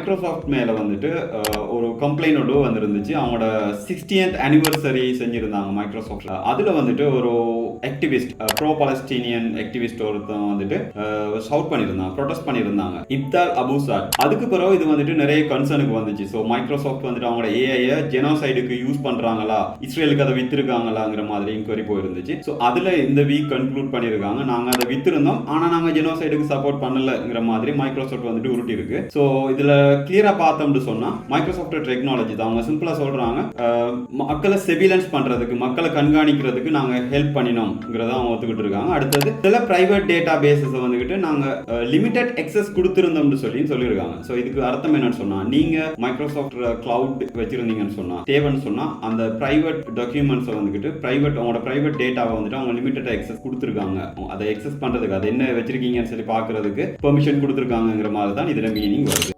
Microsoft மேல வந்துட்டு ஒரு கம்ப்ளைண்ட் வந்துருந்துச்சு. அவங்களோட 60th anniversary செஞ்சிருந்தாங்க மைக்ரோசாஃப்ட். அதுல வந்துட்டு ஒரு ஆக்டிவிஸ்ட், ப்ரோ பாலஸ்டீனியன் ஆக்டிவிஸ்ட் ஒருத்தன் வந்துட்டு ஷவுட் பண்ணியிருந்தாங்க, ப்ரொடெஸ்ட் பண்ணியிருந்தாங்க, இப்தால் அபுசாட். அதுக்கு பிறகு இது வந்துட்டு நிறைய கன்சர்னுக்கு வந்துச்சு. ஸோ மைக்ரோசாஃப்ட் வந்துட்டு அவங்களோட ஏஐயை ஜெனோசைடுக்கு யூஸ் பண்றாங்களா, இஸ்ரேலுக்கு அதை வித்திருக்காங்களாங்கிற மாதிரி இன்கொயரி போயிருந்துச்சு. ஸோ அதுல இந்த வீக் கன்க்ளூட் பண்ணியிருக்காங்க, நாங்க அதை வித்திருந்தோம், ஆனா நாங்க ஜெனோசைடுக்கு சப்போர்ட் பண்ணலங்கிற மாதிரி மைக்ரோசாஃப்ட் வந்துட்டு உருட்டி இருக்கு. ஸோ இதுல கிளியரா பார்த்தோம்னு சொன்னா மைக்ரோசாஃப்ட் டெக்னாலஜி தான். அவங்க சிம்பிளா சொல்றாங்க, மக்களை செவிலன்ஸ் பண்றதுக்கு, மக்களை கண்காணிக்கிறதுக்கு நாங்க ஹெல்ப் பண்ணினோம்ங்கிறத அவங்க ஒத்துக்கிட்டு இருக்காங்க. அடுத்தது சில பிரைவேட் டேட்டா பேசஸ் வந்துகிட்டு நாங்க லிமிடெட் எக்ஸஸ் கொடுத்திருந்தோம்னு சொல்லியிருக்காங்க. ஸோ இதுக்கு அர்த்தம் என்னன்னு சொன்னா, நீங்க மைக்ரோசாஃப்ட் கிளவுட் வச்சிருந்தீங்கன்னு சொன்னா, தேவைன்னு சொன்னா அந்த பிரைவேட் டாக்குமெண்ட்ஸை வந்துகிட்டு உங்களோட பிரைவேட் டேட்டாவை வந்துட்டு அவங்க லிமிடெட் எக்ஸஸ் கொடுத்துருக்காங்க. அதை எக்ஸஸ் பண்றதுக்கு, அதை என்ன வச்சிருக்கீங்கன்னு சொல்லி பாக்குறதுக்கு பெர்மிஷன் கொடுத்துருக்காங்கிற மாதிரி தான் இதுல மீனிங் வருது.